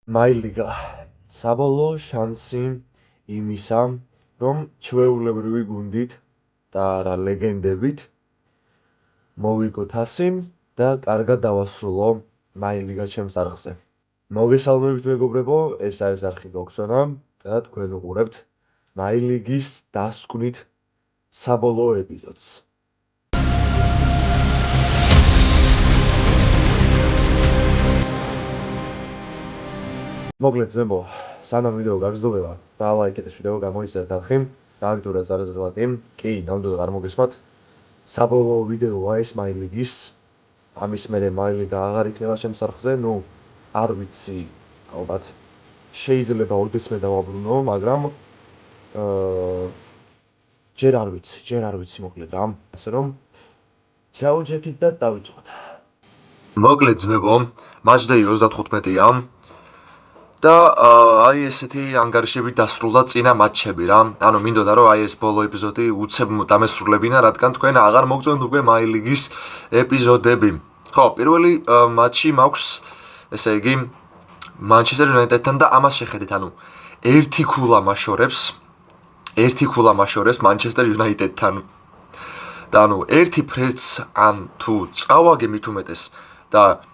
მაილიგა საბოლოო შანსი იმისა, რომ ჩვეულებრივი გუნდით და რა ლეგენდებით მოვიგოთ 100 და კარგად დავასრულო მაილიგა ჩემს არხზე. მოგესალმებით მეგობრებო, ეს არის არხი გოგსონა და თქვენ უყურებთ მაილიგის დასკვნით საბოლოო ეპიზოდს. მოკლედ ძმებო, სანამ ვიდეო გაგრძელდება, დალაიქეთ ეს ვიდეო, გამოიწერეთ არხი, გააგრძელოთ ზარაზღლატი, კი, ნამდვილად არ მოგესმათ. საბოლოო ვიდეოა ეს მაილიგის, ამის მერე მაილიგა აღარ იქნება ჩემს არხზე, არ ვიცი, ალბათ შეიძლება ოდესმე დავაბრუნო, მაგრამ ჯერ არ ვიცი მოკლედ რა, ასე რომ ჩაუჯექით და დავიწყოთ. მოკლედ ძმებო, მაჩდეი 35-ია. და აი ესეთი ანგარიშებით დასრულდა წინა მატჩები რა. ანუ მინდოდა რომ აი ეს ბოლო ეპიზოდი უცებ დამესრულებინა, რადგან თქვენ აღარ მოგწონთ უკვე მაილიგის ეპიზოდები. ხო, პირველი მატჩი მაქვს, ესე იგი, მანჩესტერ იუნაიტედთან და ამას შეხედეთ, ანუ ერთი ქულა მაშორებს მანჩესტერ იუნაიტედთან. და ანუ ერთი ფრეც ან თუ წავაგე მით უმეტეს და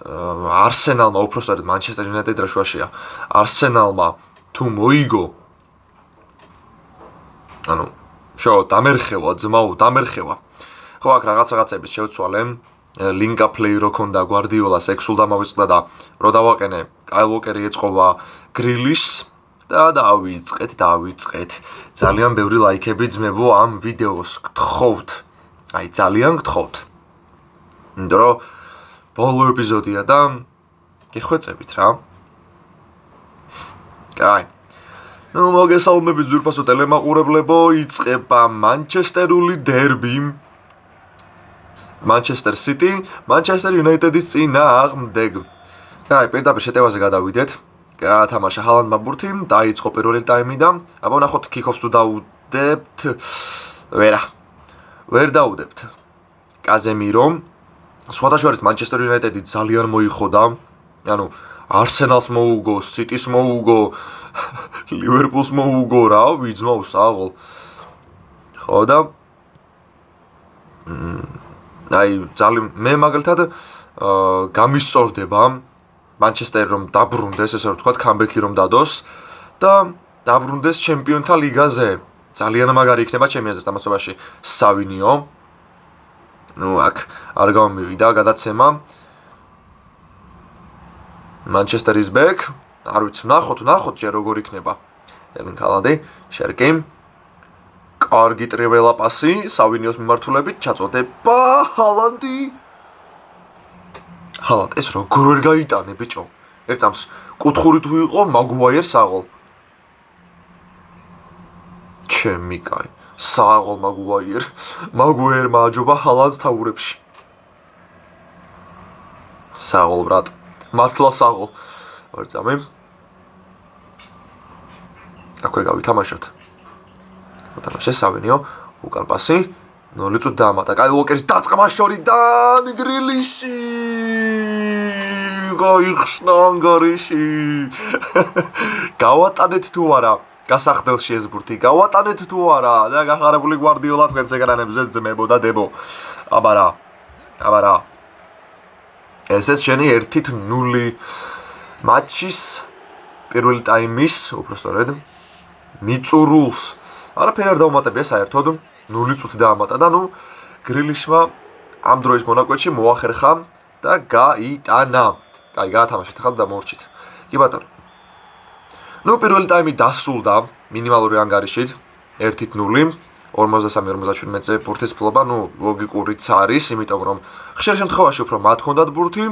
არსენალმა უпроსტად მანჩესტერ იუნაიტედ რა შუაშია. არსენალმა თუ მოიგო, ანუ დამერხევა ძმაო, დამერხევა. ხო, აქ რაღაცების შევცვალე. ლინკა პლეი რო ქონდა გვარდიოლას ექსულ დამავიწყდა და რო დავაყენე, კაილ უოკერი ეწყობა გრილიშს და დავიწყეთ. ძალიან ბევრი ლაიქები ძმებო ამ ვიდეოს გთხოვთ. აი ძალიან გთხოვთ. იმიტომ რომ ბოლო ეპიზოდია და გიხვეწებით რა. კაი. მოგესალმებით ზურფასო ტელემაყურებლებო, იწყება მანჩესტერული დერბი. მანჩესტერ სიტი, მანჩესტერ იუნაიტედის წინააღმდეგ. კაი, პირდაპირ შეტევაზე გადავიდეთ. გაათამაშა ჰალანდმა ბურთი, დაიწყო პირველი ტაიმი და აბა ვნახოთ კიკოფს თუ დაუდებთ. ვერ დაუდებთ. კაზემირო სხვადასხვა მანჩესტერ იუნაიტედი ძალიან მოიხოდა. ანუ არსენალს მოუგო, სიტის მოუგო, ლივერპულს მოუგო რა, ვიძმაო საღოლ. ხო და აი ძალიან მე მაგალითად გამისწორდება მანჩესტერი რომ დაბრუნდეს, ესე რომ ვთქვათ, კამბექი რომ დადოს და დაბრუნდეს ჩემპიონთა ლიგაზე. ძალიან მაგარი იქნება ჩემი აზრით ამასობაში სავინიო. აქ არ გამომივიდა გადაცემა. Manchester is back. არ ვიცი, ნახოთ ჯერ როგორ იქნება. ერლინგ ჰალანდი, შერკი. კარგი ტრიველა პასი, სავინიოს მიმართულებით ჩაწოდება ჰალანდი. ჰალანდ ეს როგორ ვერ გაიტანე ბიჭო. ერთ წამს კუთხური თუ იყო მაგუაიერს საღოლ. ჩემი კაი. საღოლ მაგუაიერმა აჯობა ჰალანდს თავურებში. საღოლ ბრატ. მართლა საღოლ. ვერ წამი. აქვე გავითამაშოთ. ვთამაშე სავინიო, უკან პასი, 0 წუთი დაამატა. კაილ უოკერის დაწყება შორიდან გრილიში. გაიხსნა ანგარიში. გავატანეთ თუ არა? გასახდელში ეს ბურთი გავატანეთ თუ არა? და გახარებული გვარდიოლა თქვენს ეკრანებზე ძმებო და დებო. აბა რა. ესეც შენი 1-0 მატჩის პირველი ტაიმის, უпроსტად მიწურულს. არაფერი არ დავუმატებია საერთოდ, 0 წუთი დაამატა და გრილიშმა ამ დროის მონაკვეთში მოახერხა და გაიტანა. კაი, გაათამაშეთ ახლა და მოვრჩით. კი ბატონო. პირველი ტაიმი დასრულდა მინიმალური ანგარიშით 1-0, 43-47-ზე ბურთის ფლობა, ლოგიკურიც არის, იმიტომ რომ ხშირ შემთხვევაში უფრო მათ ჰქონდათ ბურთი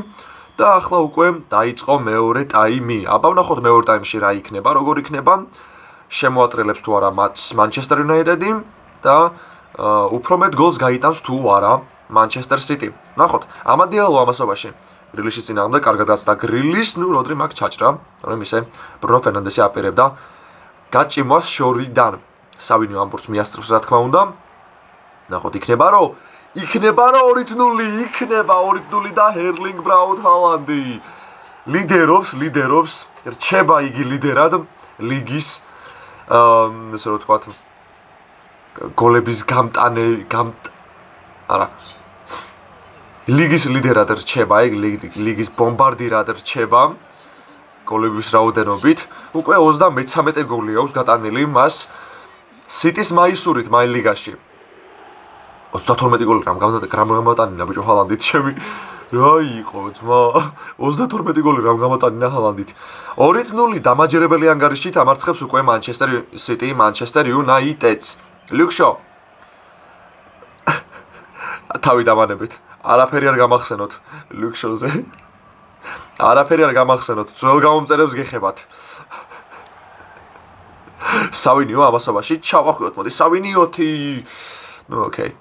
და ახლა უკვე დაიწყო მეორე ტაიმი. აბა ვნახოთ მეორე ტაიმში რა იქნება, როგორ იქნება. შემოატრელებს თუ არა მანჩესტერ იუნაიტედი და უფრო მეტ გოლს გაიტანს თუ არა მანჩესტერ სიტი. ნახოთ, ამადიალო ამასობაში. გრილიშის წინააღმდეგ კარგად გაცდა გრილის, როდრი მაგ ჩაჭრა, რომ ისე ბრუნო ფერნანდესი აპირებდა გაჭიმვას შორიდან. სავინიო ამ ბურთს მიასწრებს რა თქმა უნდა. ნახოთ იქნება რომ 2-0 იქნება 2-0 და ერლინგ ბრაუტ ჰალანდი. ლიდერობს, რჩება იგი ლიდერად ლიგის ესე რომ ვთქვათ გოლების ლიგის ლიდერად რჩება, ლიგის ბომბარდირად რჩება გოლების რაოდენობით. უკვე 33 გოლი აქვს გატანილი მას სიტის მაისურით მაილიგაში. 32 გოლი რამ გამოტანინა ბიჭო ჰალანდით ჩემი. რა იყო ძმა 32 გოლი რამ გამოტანინა ჰალანდით. 2-0 დამაჯერებელი ანგარიშით ამარცხებს უკვე Manchester City, Manchester United-ს. ლუკშო თავი დამანებით. არაფერი არ გამახსენოთ ლუკშოზე. არაფერი არ გამახსენოთ. ძველ გამომწერებს გეხებათ. სავინიო ამასობაში ჩავახვიოთ, მოდი სავინიოთი. ნუ ოკეი.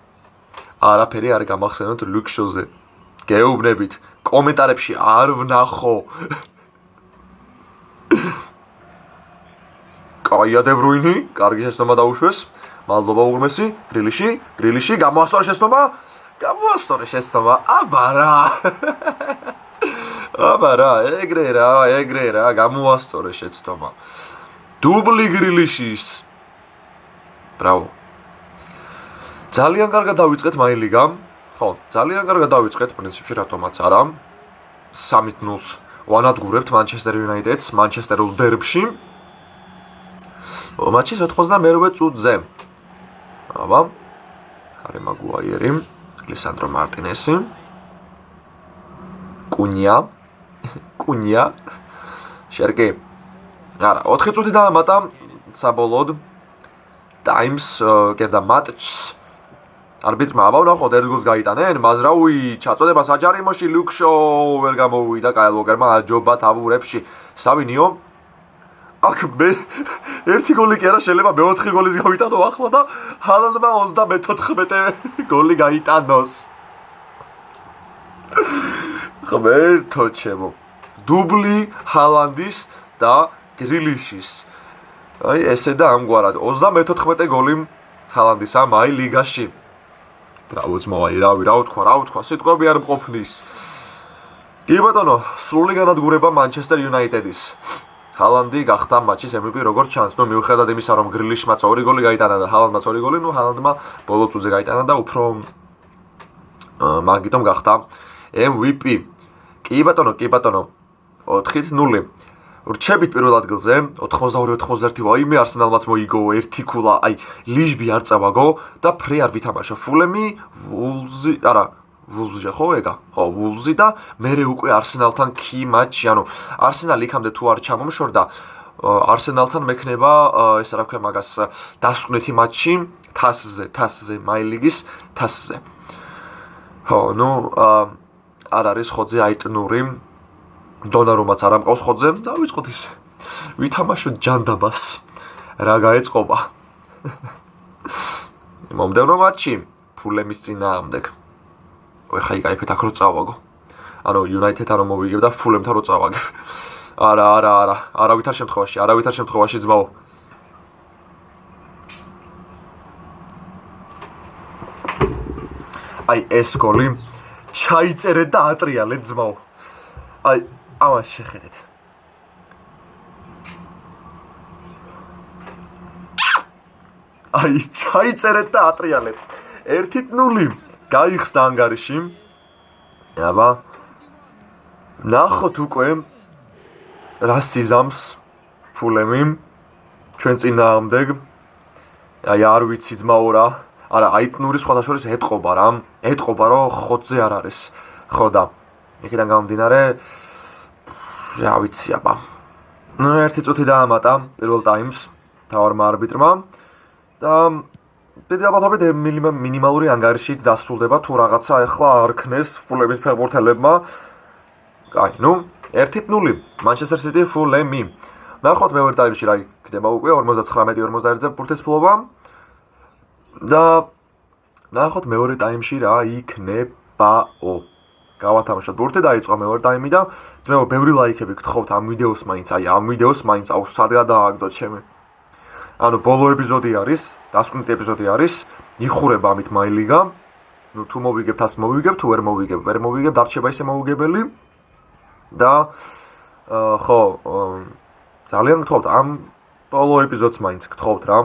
არაფერი არ გამახსენოთ ლუკშოზე. გეუბნებით, კომენტარებში არ ვნახო. კაია დე ბრუინი, კარგი შეცდომა დაუშვეს. მადლობა უღრმესი, გრილიში, გამოასწორე შეცდომა. აბარა, ეგრე რა, გამოასწორე შეცდომა. დუბლი გრილიშის. ბრავო. ძალიან კარგად დავიწყეთ მაილიგამ. ხო, ძალიან კარგად დავიწყეთ პრინციპში რატომაც არა. 3-0 ვანადგურებთ Manchester United-ს Manchester-ულ დერბში. მატჩის 98 წუთზე. აბა. ჰარი მაგუაიერი, ლისანდრო მარტინესი. კუნია. შერკი. არა, 4 წუთი დაამატა საბოლოოდ. Times კერდა მატჩს. არბიტრმა აბავნახოთ ერთ გოლს გაიტანენ, მაზრაუი ჩაწოდება საჯარიმოში ლუკშო ვერ გამოვიდა კაილ უოკერმა აჯობა თავურებში. სავინიო აქ მე ერთი გოლი კი არა შეიძლება მე-4 გოლის გავიტანო ახლა და ჰალანდმა 34 გოლი გაიტანოს. ღმერთო ჩემო. დუბლი ჰალანდის და გრილიშის. აი ესე და ამგვარად 34 გოლი ჰალანდის ამ აი ლიგაში. ბრავო ძმაი, რა ვთქვა, სიტყვები არ მყოფნის. კი ბატონო, სრული განადგურება Manchester United-ის. ჰალანდი გახდა მატჩის MVP როგორც ჩანს, ნუ მიუხედავად იმისა, რომ გრილიშმა 2 გოლი გაიტანა და ჰალანდმა 2 გოლი, ნუ ჰალანდმა ბოლო წუთზე გაიტანა და უფრო მაგიტომ გახდა MVP. კი ბატონო, 4-0. რჩებით პირველ ადგილზე 82-91 ვაიმე არსენალმაც მოიგო ერთი ქულა, აი ლიჟბი არ წავაგო და ფრე არ ვითამაშა ფულემი, ვულზი ხო ეგა? ხო, ვულზი და მერე უკვე არსენალთან კი მატჩი, ანუ არსენალი იქამდე თუ არ ჩამომშორდა, არსენალთან მექნება ეს რა ქვია მაგას დასკვნითი მატჩი თასზე, მაილიგის თასზე. ხო, ნუ არ არის ხოძე აიტნური დონარუმაც არ ამყავს ხოძე, დავიწყოთ ისე. ვითამაშოთ ჯანდაბას. რა გაეწყობა? მომდევნო მატჩი ფულემის წინააღმდეგ. ხაი გაიფეთ აქ რო წავაგო. ანუ United-თან რომ მოვიგებ და ფულემთან რო წავაგებ. არა, არავითარ შემთხვევაში ძმაო. აი ეს გოლი ჩაიწერეთ და ატრიალეთ ძმაო. აი ამას შეხედეთ. აი ჩაიწერეთ და ატრიალეთ. 1-0 გაიხსნა ანგარიში. აბა. ნახოთ უკვე რა სიზამს ფულემი ჩვენ წინააღმდეგ. აი არ ვიცი ძმაო რა. არა, აიტნური სხვადასხვის ეტყობა რა. ეტყობა რომ ხოძე არ არის. ხო და იქიდან გამომდინარე რა ვიცი აბა. ნუ 1 წუთი დაამატა პირველ ტაიმს თავარმა არბიტრმა და დიდი ალბათობით მინიმალური ანგარიშით დასრულდება თუ რაღაცა ახლა არ ქნეს ფულემის ფეხბურთელებმა. კაი, ნუ 1-0 Manchester City ფულემი. ნახოთ მეორე ტაიმში რა იქნება უკვე 59-41-ზე ფურთის ფლობა და ნახოთ მეორე ტაიმში რა იქნებაო. გავათამაშოთ ბურთი დაიწყო მეორე ტაიმი და ძმაო ბევრი ლაიქები გთხოვთ ამ ვიდეოს მაინც აუ სად გადააგდოთ ჩემი. ანუ ბოლო ეპიზოდი არის, დასკვნითი ეპიზოდი არის, იხურება ამით მაილიგა. ნუ თუ მოვიგებთ, ასე მოვიგებთ, თუ ვერ მოვიგებთ, დარჩება ისე მოუგებელი და ხო, ძალიან გთხოვთ ამ ბოლო ეპიზოდს მაინც გთხოვთ რა.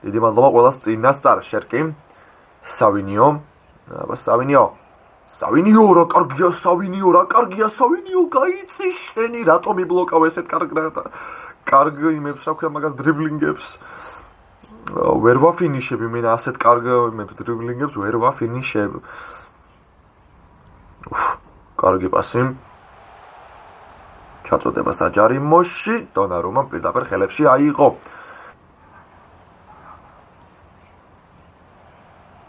დიდი მადლობა ყველას წინასწარ შერკი. სავინიო. აბა სავინიო რა კარგია სავინიო გაიცი შენი რატომ იბლოკავ ესეთ კარგ იმებს საქვია მაგას დრიბლინგებს ვერ ვაფინიშები მე ასეთ კარგ იმებს დრიბლინგებს ვერ ვაფინიშებ კარგი პასი ჩაწოდება საჯარიმოში დონარუმამ პირდაპირ ხელებში აიღო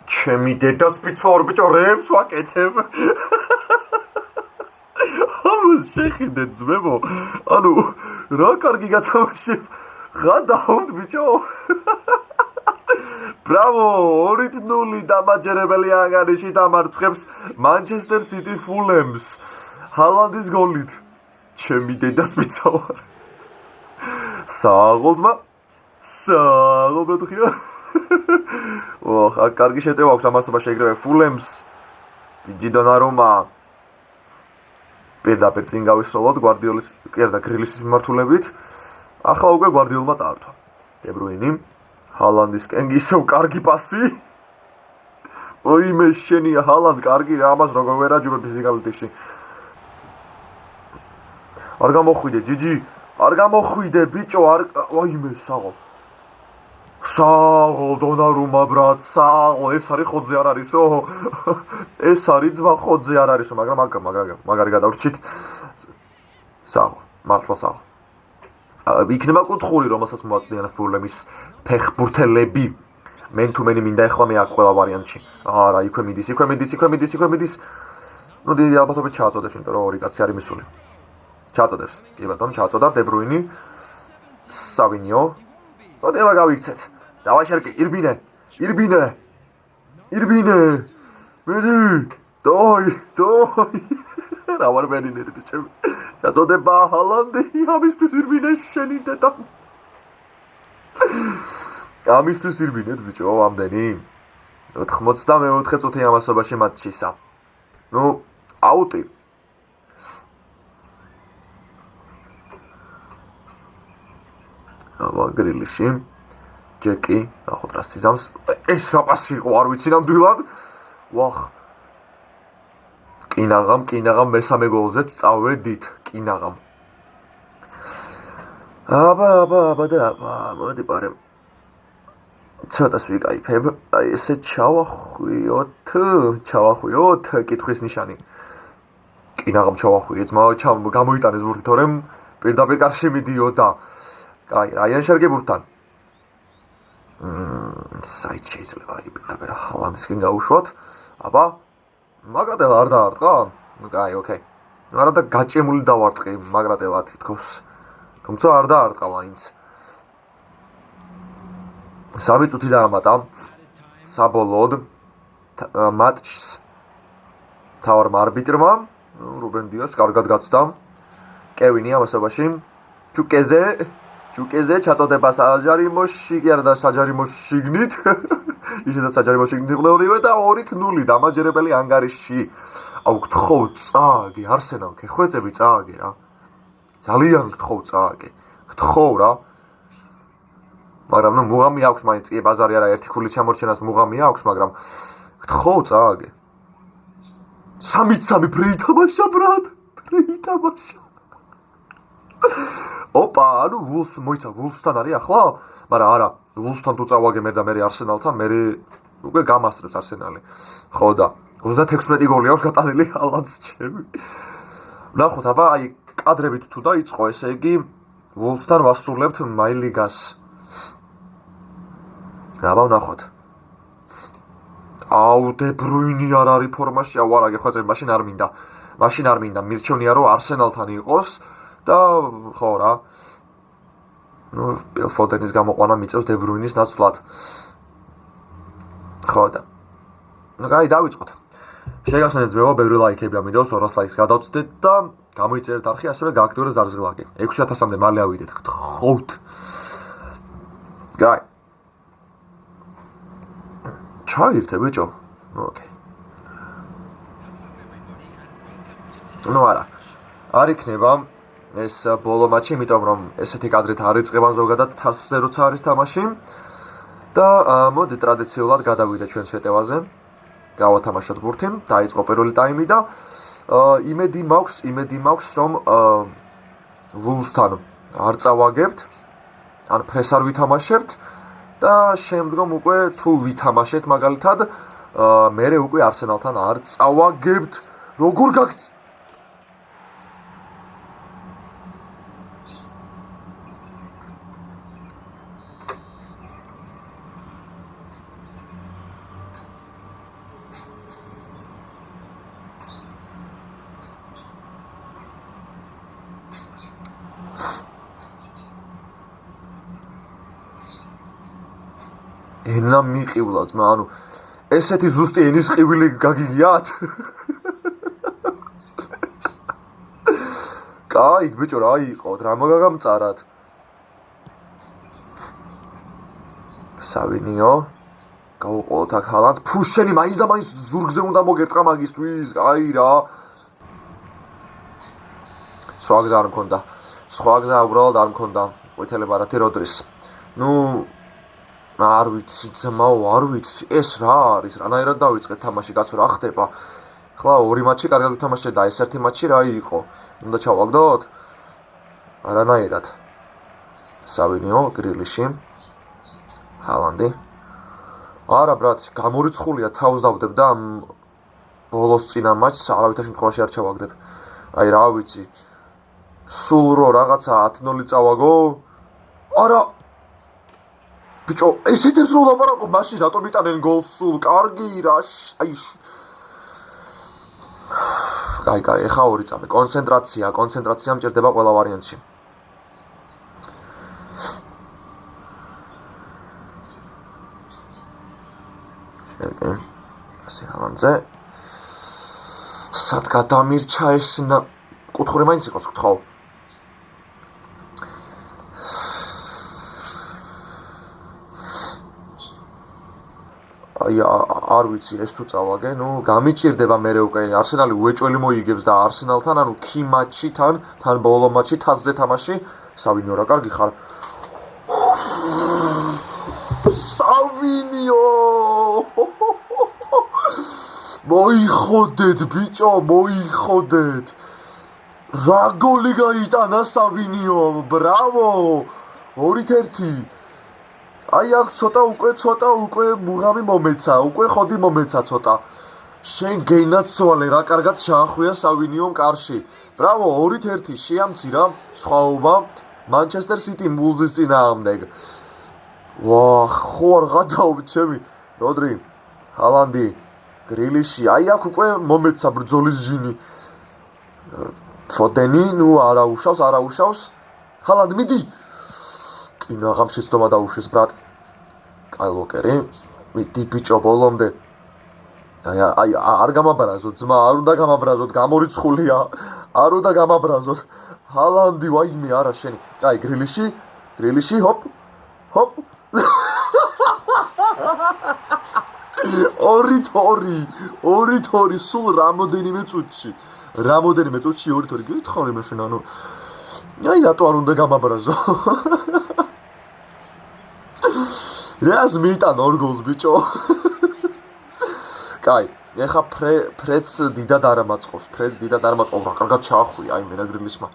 ჩემი დედას პიცორ ბიჭო რებს ვაკეთებ შეხედეთ ძმებო ანუ რა კარგი გათამაშებ გადავთ ბიჭო ბრავო 2-0 დამაჯერებელი ანგარიში დამარცხებს მანჩესტერ სიტი ფულემს ჰალანდის გოლით ჩემი დედას პიცორ საღოლ ბრატუხია ოხ კარგი შეტევა აქვს ამასობაში ეგრევე ფულემს დიდი დონარუმა პირდაპირ წინ გავისროლოთ გვარდიოლის და გრილისის მიმართულებით ახლა უკვე გვარდიოლმა წაართვა დებრუინი ჰალანდისკენ ისევ კარგი პასი ოიმე შენი ჰალანდ კარგი რა ამას როგორ ვერ აჯობებ ფიზიკალიტეტში არ გამოხვიდე ჯიჯი არ გამოხვიდე ბიჭო არ ოიმე საღოლ დონარუმა ბრატ საღოლ ეს არის ხოძე არ არისო ეს არის ძმა ხოძე არ არისო მაგრამ მაგარი გადავრჩით საღოლ მართლა საღოლ იქნება კუთხური რომელსაც მოაწვდიან ფულემის ფეხბურთელები მენ თუ მენი მინდა ეხლა მე აქ ყველა ვარიანტში არა იქვე მიდის ნუ დიდი ალბათობით ჩააწოდებს იმიტომ რომ ორი კაცი არის მისული ჩააწოდებს კი ბატონო ჩააწოდა დებრუინი სავინიო ოდევა გავიქცეთ დავაშერკი ირბინე მედი დოი რა ვარ მენინეთ ბიჭო ჩაწოდება ჰალანდი ამისთვის ირბინე შენი დედა ამისთვის ირბინეთ ბიჭო ამდენი 94 წუთი ამასობაში მატჩისა ნუ აუტი გრილიში ჯეკი ნახოთ რა სიზამს ეს საპასი იყო არ ვიცი ნამდვილად ვახ კინაღამ მესამე გოლზეც წავედით კინაღამ აბა მოდი პარე ცოტას ვიკაიფებ აი ესე ჩავახვიოთ კითხვის ნიშანი კინაღამ ჩავახვიე ძმა გამოიტანეს ბურთი თორემ პირდაპირ კარში მიდიოდა კაი რაიან შერგებურთან საით შეიძლება პირდაპირ ჰალანდისკენ გაუშვათ აბა მაგრატელა არ დაარტყა ნუ კაი ოკეი ნუ არა და გაჭემული დავარტყი მაგრატელა თითქოს თუმცა არ დაარტყა მაინც 3 წუთი დაამატა საბოლოოდ მატჩს თავარმა არბიტრმა რუბენ დიას კარგად გაცდა კევინი ამასობაში ჩუკეზე ჩაწოდება საჯარიმოში კი არა და საჯარიმოს შიგნით ისედაც საჯარიმოს შიგნით იყვნენ და 2-0 დამაჯერებელი ანგარიში აუ გთხოვ წააგე არსენალ ქეხვეწები წააგე რა ძალიან გთხოვ წააგე გთხოვ რა მაგრამ ნუ მუღამი აქვს მაინც კი ბაზარი არა ერთი ქულის შემორჩენას მუღამი აქვს მაგრამ გთხოვ წააგე 3-3 პრეიტამაშა ბრატ პრეიტამაშა ოპა, ანუ ვულსთან არის ახლა? მაგრამ არა, ვულსთან თუ წავაგე მე და მე არსენალთან, მე უკვე გამასწრებს არსენალი. ხო და 36 გოლი აქვს გატანილი ჰალანდს ჩემი. ნახოთ, აბა, აი კადრებით თუ დაიწყო, ესე იგი ვულსთან ვასრულებთ მაილიგას. აბა, ნახოთ. აუ, დებრუინი არ არის ფორმაში, აუ, არა, გეხვეწები, მაშინ არ მინდა. მირჩევნია რომ არსენალთან იყოს. და ხო რა ნუ ფოდენის გამოყვანა მიწევს დებრუინის ნაცვლად ხო და ნუ გაი დავიწყოთ შეგახსენეთ ძმებო ბევრი ლაიქები ამიდოს 200 ლაიქს გადავწდეთ და გამოიწერეთ არხი ასევე გააქტიურეთ ზარზღლაკი 6000-მდე მალე ავიდეთ გთხოვთ გაი ჩაირთე ბიჭო ოკეი ნუ არა არ იქნება ეს ბოლო მატჩი, იმიტომ რომ ესეთი კადრით არ იწყება ზოგადად თასზე როცა არის თამაში. და მოდი ტრადიციულად გადავიდეთ ჩვენ შეტევაზე. გავათამაშოთ ბურთი, დაიწყო პირველი ტაიმი და იმედი მაქვს რომ ვულსთან არ წავაგებთ, ან ფრეს არ ვითამაშებთ და შემდგომ უკვე თუ ვითამაშეთ მაგალითად, მერე უკვე არსენალთან არ წავაგებთ. როგორ გაგწ ენა მიყივლა ძმა, ანუ ესეთი ზუსტი ენის ყივილი გაგიგიათ? კაი, ბიჭო, რა იყოთ, რა მაგაგამწარად. სავინიო, გავუყოლოთ აქ ჰალანდს, ფუშჩენი მაინც და მაინც ზურგზე უნდა მოგერტყა მაგისთვის, აი რა. სხვა გზა არ მქონდა, სხვა გზა უბრალოდ არ მქონდა, ყვითელი ბარათი როდრის. ნუ არ ვიცი ძმაო, არ ვიცი, ეს რა არის, რანაირად დავიწყეთ თამაში, კაცო, რა ხდება? ხლა ორი მატჩი კარგად ვითამაშეთ და ეს ერთი მატჩი რა იყო? უნდა ჩავაგდოთ? არანაირად. სავინიო, გრილიში, ჰალანდი. არა, ბრატ, გამორიცხულია, თავს დავდებ და ბოლოს წინა მატჩს არავითარ შემთხვევაში არ ჩავაგდებ. აი რა ვიცი. სულ რო რაღაცა 10-0 წავაგო? არა ბიჭო, ესეთ ერთ რო ლაპარაკობ, მაშინ რატომ იტანენ გოლს სულ? კარგი რა, აი. კაი, ეხა ორი წამი. კონცენტრაცია მჭირდება ყველა ვარიანტში. ასე ჰალანდზე. სად გადამირჩა ეს კუთხური მაინც იყოს, გთხოვ. აი არ ვიცი ეს თუ წავაგე, ნუ გამიჭირდება მერე უკვე არსენალი უეჭველი მოიგებს და არსენალთან, ანუ კი მატჩი თან ბოლო მატჩი თასზე თამაში, სავინიო რა კარგი ხარ. სავინიო! მოიხოდეთ ბიჭო, მოიხოდეთ. რა გოლი გაიტანა სავინიომ, ბრავო! 2-1. აი აქ ცოტა უკვე მუღამი მომეცა, უკვე ხოდი მომეცა ცოტა. შენ გეინაცვალე რა კარგად ჩაახვია სავინიომ კარში. ბრავო, 2-1 შეამცირა სხვაობა მანჩესტერ სიტი მულზის წინააღმდეგ. ვაჰ, ხო არ გადავით ჩემი როდრი, ჰალანდი, გრილიში, აი აქ უკვე მომეცა ბრძოლის ჯინი. ფოდენი, ნუ არაუშავს. ჰალანდი მიდი. კინა ღამშიცდომა დაუშვეს ბრატ. კაილ უოკერი, მიდი ბიჭო ბოლომდე. აი არ გამაბრაზოთ ძმა, არ უნდა გამაბრაზოთ, გამორიცხულია. არ უნდა გამაბრაზოთ. ჰალანდი, ვაიმე არა შენი. კაი, გრილიში, ჰოპ. 2-2 სულ რამოდენიმე წუთში 2-2 გითხარი მაშინ ანუ აი რატო არ უნდა გამაბრაზო რას მიიტან ორ გოლს ბიჭო კაი ეხა ფრედს დიდად არ მაწყობს რა კარგად ჩაახვია აი მენაგრილისმა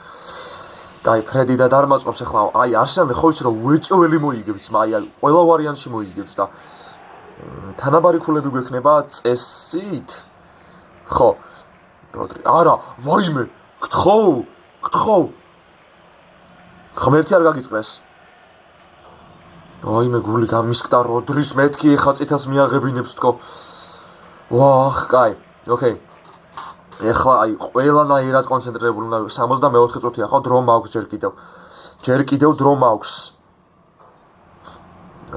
კაი ფრედი და დარმაწყობს ეხლა აი არსენალი ხო იცი რომ უეჭველი მოიგებს აი ყველა ვარიანტში მოიგებს და თანაბარი ქულები გვექნება წესით ხო როდრი არა ვაიმე გთხოვ ღმერთი არ გაგიწყდეს ვაიმე გული გამისკდა როდრის მეთქი ეხა წითას მიაღებინებს თქო ვაჰ კაი ოკეი ეხლა აი ყველანაირად კონცენტრირებული უნდა 64 წუთია ხო დრო მაქვს ჯერ კიდევ დრო მაქვს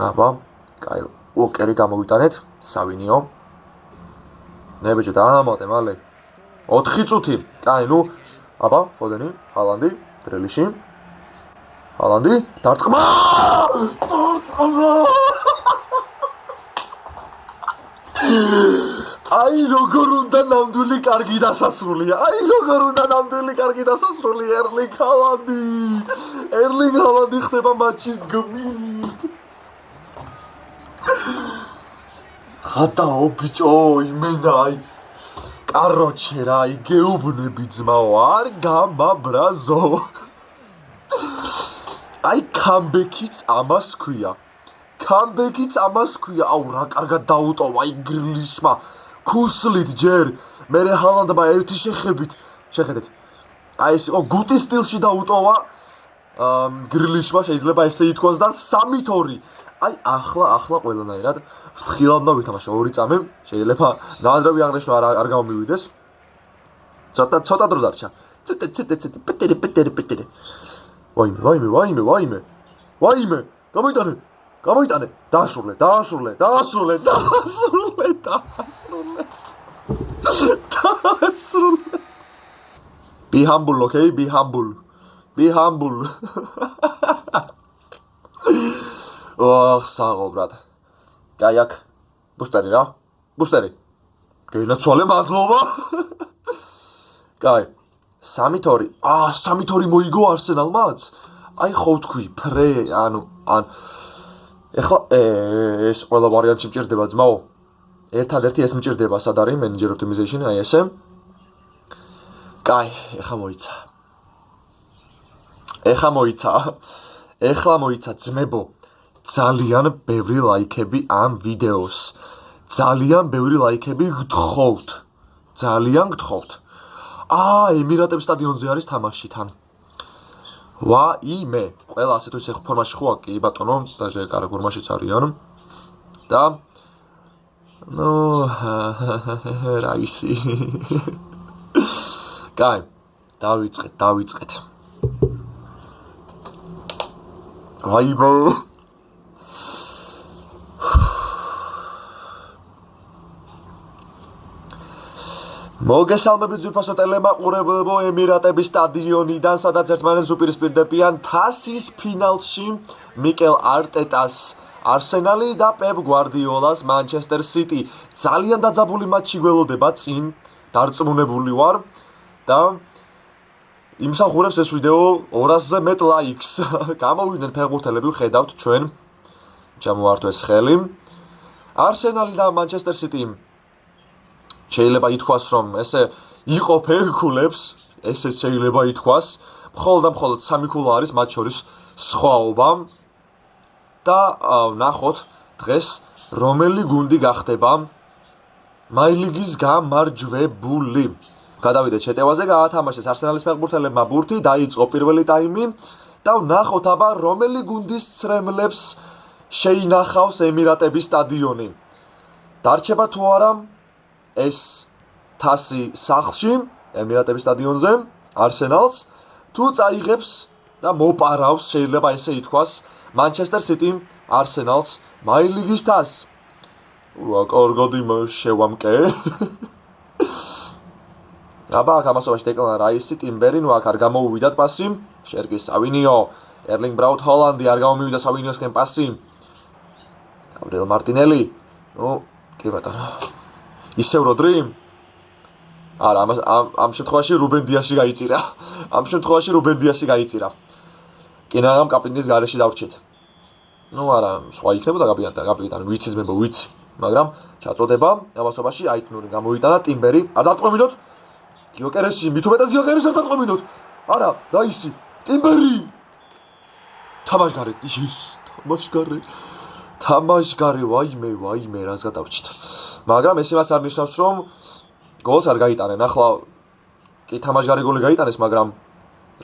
აბა კაი უოკერი გამოვიტანეთ სავინიო ნებიჯო დაამატე მალე 4 წუთი კაი ნუ აბა ფოდენი ჰალანდი გრილიში ჰალანდი დარტყმა აი როგორ უნდა ნამდვილი კარგი დასასრულია. აი როგორ უნდა ნამდვილი კარგი დასასრულია. ერლინგ ჰალანდი ხდება მატჩის გმირი. ხატაო ბიჭო, იმენა აი კაროჩე რა, აი გეუბნები ძმაო, არ გამაბრაზო. აი კამბექიც ამას ქვია. აუ რა კარგად დაუტოვა აი გრილიშმა. ქუსლით ჯერ, მერე ჰალანდმა ერთი შეხედეთ. აი ეს იყო გუტის სტილში დაუტოვა გრილიშმა, შეიძლება ესე ითქვას და 3-2. აი ახლა ყველანაირად ფრთხილად უნდა ვითამაშო 2 წამი, შეიძლება ნაადრევი აღნიშნვა არ გამომივიდეს. ცოტა დრო დარჩა. ცოტა პეტერი. ვაიმე. გამოიტანე. დაასრულე. Be humble, okay? Be humble. საღო ბრატ. კაი აქ. ბუსტერი რა? გეინაცვალე მადლობა. კაი. 3-2. 3-2 მოიგო არსენალმაც? აი ხო ვთქვი, ეხლა ეს ყველა ვარიანტი მჭირდება ძმაო. ერთადერთი ეს მჭირდება, სად არის manager optimization, აი ესე. კაი, ეხლა მოიცა ძმებო. ძალიან ბევრი ლაიქები ამ ვიდეოს. ძალიან ბევრი ლაიქები გთხოვთ. ემირატების სტადიონზე არის თამაში თან. ვაიმე, ყველა ასე თუ ისე ფორმაში ხოა კი ბატონო, დაჟე კარგ ფორმაშიც არიან. და რაისი. კაი, დავიწყეთ. ვაიმე. მოგესალმებით ძვირფასო ტელემაყურებლებო ემირატების სტადიონიდან, სადაც ერთმანეთს უპირისპირდებიან თასის ფინალში მიკელ არტეტას არსენალი და პეპ გვარდიოლას მანჩესტერ სიტი. ძალიან დაძაბული მატჩი გველოდება წინ, დარწმუნებული ვარ და იმსახურებს ეს ვიდეო 200-ზე მეტ ლაიქს. გამოვიდნენ ფეხბურთელები, ხედავთ ჩვენ. ჩამოვართო ეს ხელი. არსენალი და მანჩესტერ სიტი შეიძლება ითქვას, რომ ესე იყო ფეხბურთელებს, ესეც შეიძლება ითქვას, მხოლოდ 3 ქულა არის მათ შორის სხვაობა და ნახოთ დღეს რომელი გუნდი გახდება მაილიგის გამარჯვებული. გადავიდეთ შეტევაზე, გაათამაშეს არსენალის ფეხბურთელებმა ბურთი, დაიწყო პირველი ტაიმი და ნახოთ აბა რომელი გუნდის ცრემლებს შეინახავს ემირატების სტადიონი. დარჩება თუ არა ეს თასი სახლში, ემირატების სტადიონზე, არსენალს, თუ წაიღებს და მოპარავს, შეიძლება ესე ითქვას, მანჩესტერ სიტი არსენალს მაილიგის თასს. რა კარგად შევამკე. აბა აქ ამასობაში დეკლან რაისი, ტიმბერი, აქ არ გამოუვიდათ პასი, შერკის სავინიო, ერლინგ ბრაუტ ჰოლანდი არ გამომივიდა სავინიოსკენ პასი. გაბრიელ მარტინელი. კი ბატონო. ისევ როდრი? არა, ამ შემთხვევაში რუბენ დიასი გაიწირა. კინაღამ კაპიტნის გარეშე დავრჩეთ. არა, სხვა იქნებოდა კაპიტანი, ვიცი ძმებო, ვიცი. მაგრამ ჩაწოდება ამასობაში აიტნური გამოიტანა ტიმბერი. არ დარწმუნდით? გიოკერესი, მით უმეტეს გიოკერესი არ დარწმუნდით? არა, რაისი? ტიმბერი. თამაშგარე, ვაიმე, რას გადავრჩით. მაგრამ ეს იმას არ ნიშნავს, რომ გოლს არ გაიტანენ. ახლა კი თამაშგარე გოლი გაიტანეს, მაგრამ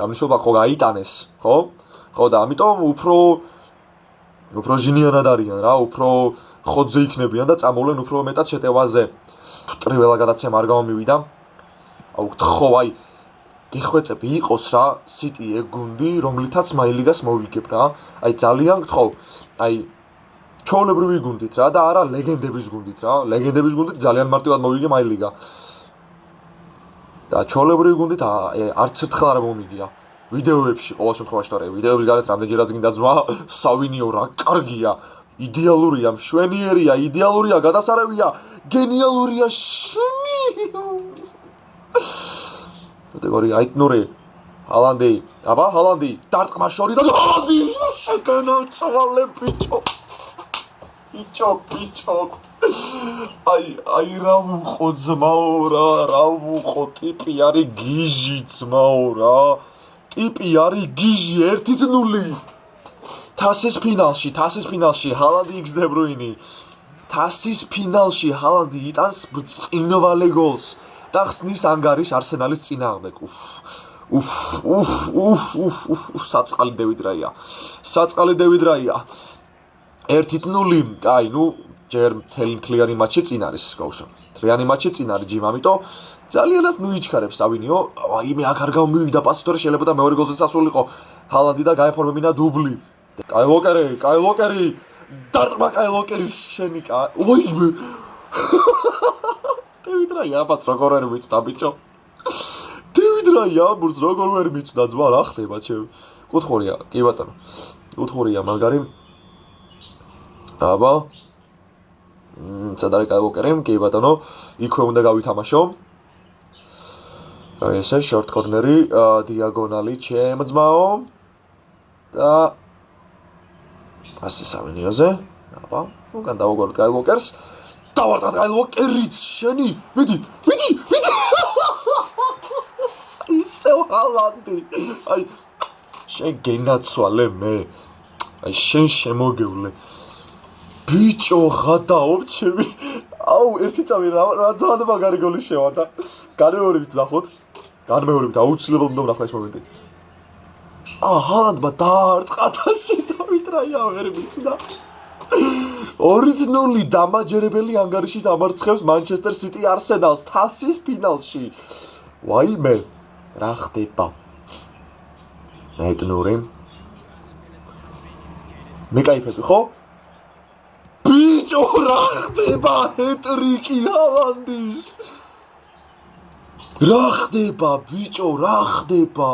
რა მნიშვნელობა ხო გაიტანეს, ხო? ხო და ამიტომ უფრო ჟინიანად არიან რა, უფრო ხოძზე იქნებიან და წამოვლენ უფრო მეტად შეტევაზე. ტრიველა გადაცემა არ გამომივიდა. გთხოვ, გიხვეწები იყოს რა, სიტი ეგ გუნდი, რომლითაც მაილიგას მოვიგებ რა. ძალიან გთხოვ. ჩაოლებრივი გუნდით რა და არა ლეგენდების გუნდით რა. ლეგენდების გუნდით ძალიან მარტივად მოვიგე მაილიგა. და ჩაოლებრივი გუნდით არც ერთხელ არ მომიგია. ვიდეოებში ყოველ შემთხვევაში თორე ვიდეოების გარეთ რამდენჯერაც გინდა ზმა, სავინიო რა კარგია. იდეალურია, მშვენიერია, იდეალურია, გადასარევია, გენიალურია, შენი. კატეგორია აიტნური, ჰალანდი, აბა, ჰალანდი, დარტყმა შორიდან ჰალანდი, შეგანაწვალე ბიჭო. ბიჭო. აი რა ვუყო ძმაო რა ვუყო ტიპი არის გიჟი ძმაო რა. ტიპი არის გიჟი 1-0. თასის ფინალში ჰალანდი იქს დე ბრუინი. თასის ფინალში ჰალანდი იტანს ბრწყინვალე გოლს და ხსნის ანგარიშს არსენალის წინააღმდეგ. საწყალი დევიდ რაია. 1-0. კაი, ნუ ჯერ მთლიანი მატჩი წინ არის გოუშო. მთლიანი მატჩი წინ არის ჯიმ, ამიტომ ძალიანაც ნუიჩქარებს ავინიო. აიმე აქ არ გამოვიდა პასიტორი, შეიძლება და მეორე გოლზე სასულიყო ჰალანდი და გაეფორმებინა დუბლი. კაი ლოკერი. დარტყმა კაი ლოკერის შენი ოიმე. დევიდ რაია აბაც როგორ ვერ მიცდა ბიჭო. დევიდ რაია აბურს როგორ ვერ მიცდა ძმა რა ხდება ჩემ. კუთხურია, კი ბატონო. კუთხურია მაგარი. აბა სადარი კაი ლოკერი, კი ბატონო. იქვე უნდა გავითამაშო. ესე შორტ კორნერი, დიაგონალი ჩემ ძმაო. და ასე სამენიოზე. აბა, უკან დავუგოროთ კაი ლოკერს. დავარტყა კაი ლოკერიც შენი. მიდი. ისევ ჰალანდი. აი შენ გენაცვალე მე. აი შენ შემოგევლე. ბიჭო ხადაობ ჩემი. აუ ერთი წამი რა ძალიან მაგარი გოლი შევარდა. განმეორებით ნახოთ. აუცილებლად უნდა ვნახო ეს მომენტი. ჰალანდმა დაარტყა თასი დავით რაია ვერ მიცდა. 2-0 დამაჯერებელი ანგარიშით ამარცხებს მანჩესტერ სიტი არსენალს თასის ფინალში. ვაიმე, რა ხდება? აიტნური. მეკაიფები ხო? ბიჭო რა ხდება? ჰეტრიკი ჰალანდის. რა ხდება ბიჭო, რა ხდება?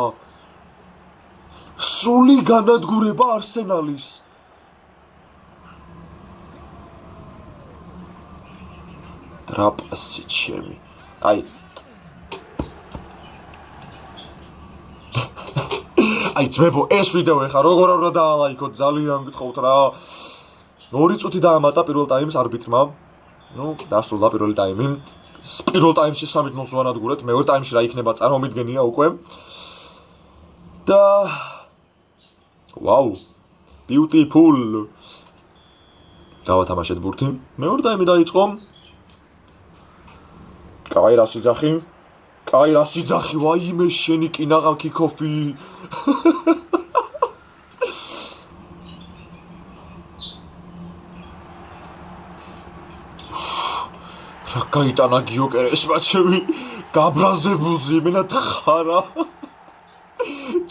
სრული განადგურება არსენალის. დრაპასი ჩემი. აი ძმებო, ეს ვიდეო ეხა როგორ უნდა დაალაიქოთ, ძალიან გითხოვთ რა. 2 წუთი დაამატა პირველ ტაიმს არბიტრმა. ნუ დასრულდა პირველი ტაიმი. პირველ ტაიმში 3-0 ვანადგურეთ, მეორე ტაიმში რა იქნება წარმომიდგენია უკვე. და ვაუ, beautiful. გავათამაშეთ ბურთი. მეორე ტაიმი დაიწყო. კაი რა სიძახი, ვაიმე შენი კინაღა კიკოფი. რა გაიტანა გიოკერეს მაჩები გაბრაზებულზე მენა თხარა.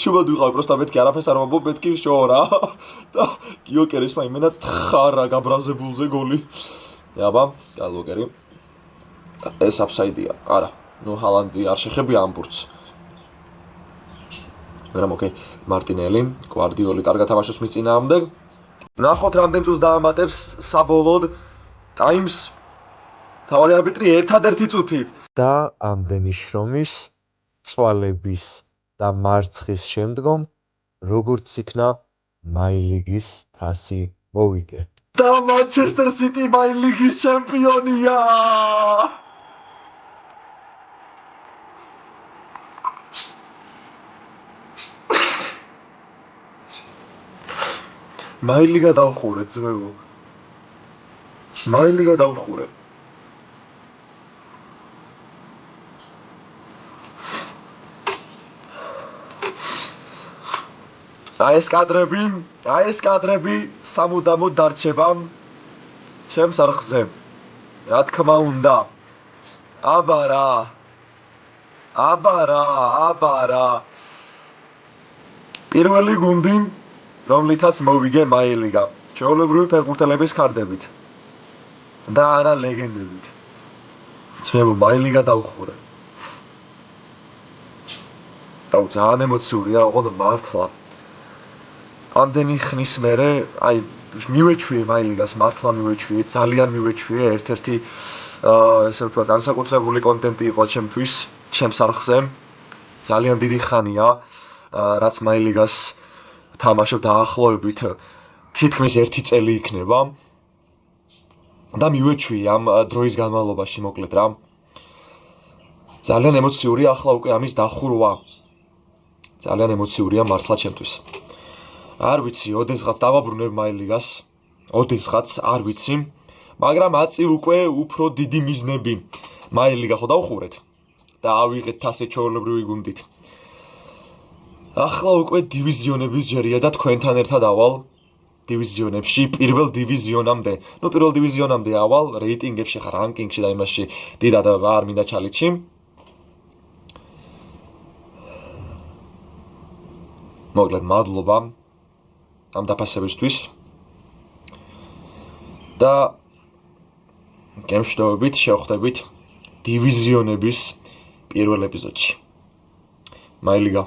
ჩუბად ვიყავ პროსტა მეთქი არაფერს არ ვამბობ მეთქი შოო რა. და გიოკერესმა იმენა თხარა გაბრაზებულზე გოლი. აბა, გალოკერი. ეს აფსაიდია. არა. ნუ ჰალანდი არ შეხებია ამ ბურთს. მაგრამ ოკეი, მარტინელი, გვარდიოლი კარგად თამაშობს მის წინააღმდეგ. ნახოთ რამდენ წუთს დაამატებს საბოლოოდ ტაიმს. თავი არბიტრი ერთადერთი წუთი. და ამდენი შრომის, წვალების და მარცხის შემდგომ როგორც იქნა მაილიგის თასი მოვიგე. და მანჩესტერ სიტი მაილიგის ჩემპიონია. მაილიგა დავხურე ძმებო. მაილიგა დავხურე. აი ეს კადრები სამუდამოდ დარჩება ჩემს არხზე. რა თქმა უნდა. აბა რა. პირველი გუნდი რომლითაც მოვიგე მაილიგა. ჩვეულებრივი ფეხბურთელების კარდებით. და არა ლეგენდებით. ძმებო, მაილიგა დავხურე. ძალიან ემოციურია, ოღონდ მართლა. ამდენი ხნის მერე აი მივეჩვიე მაილიგას, მართლა მივეჩვიე, ძალიან მივეჩვიე, ერთ-ერთი ესე ვთქვათ, განსაკუთრებული კონტენტი იყო ჩემთვის, ჩემს არხზე. ძალიან დიდი ხანია, რაც მაილიგას თამაშობ დაახლოებით თითქმის 1 წელი იქნება. და მივეჩვიე ამ დროის განმავლობაში მოკლედ რა. ძალიან ემოციურია ახლა უკვე ამის დახურვა. ძალიან ემოციურია მართლა ჩემთვის. არ ვიცი, ოდესღაც დავაბრუნებ მაილიგას, ოდესღაც არ ვიცი, მაგრამ აწი უკვე უფრო დიდი მიზნები. მაილიგა ხო დავხურეთ და ავიღეთ ასეთ ჩვეულებრივი გუნდით. ახლა უკვე დივიზიონების ჯერია და თქვენთან ერთად ავალ დივიზიონებში, პირველ დივიზიონამდე. პირველ დივიზიონამდე ავალ რეიტინგებში ხარ, რანკინგში და იმაში დიდად არ მინდა ჩალიჩი. მოკლედ მადლობა ამ დაფასებისთვის და გემშვიდობით შევხვდებით დივიზიონების პირველ ეპიზოდში. მაილიგა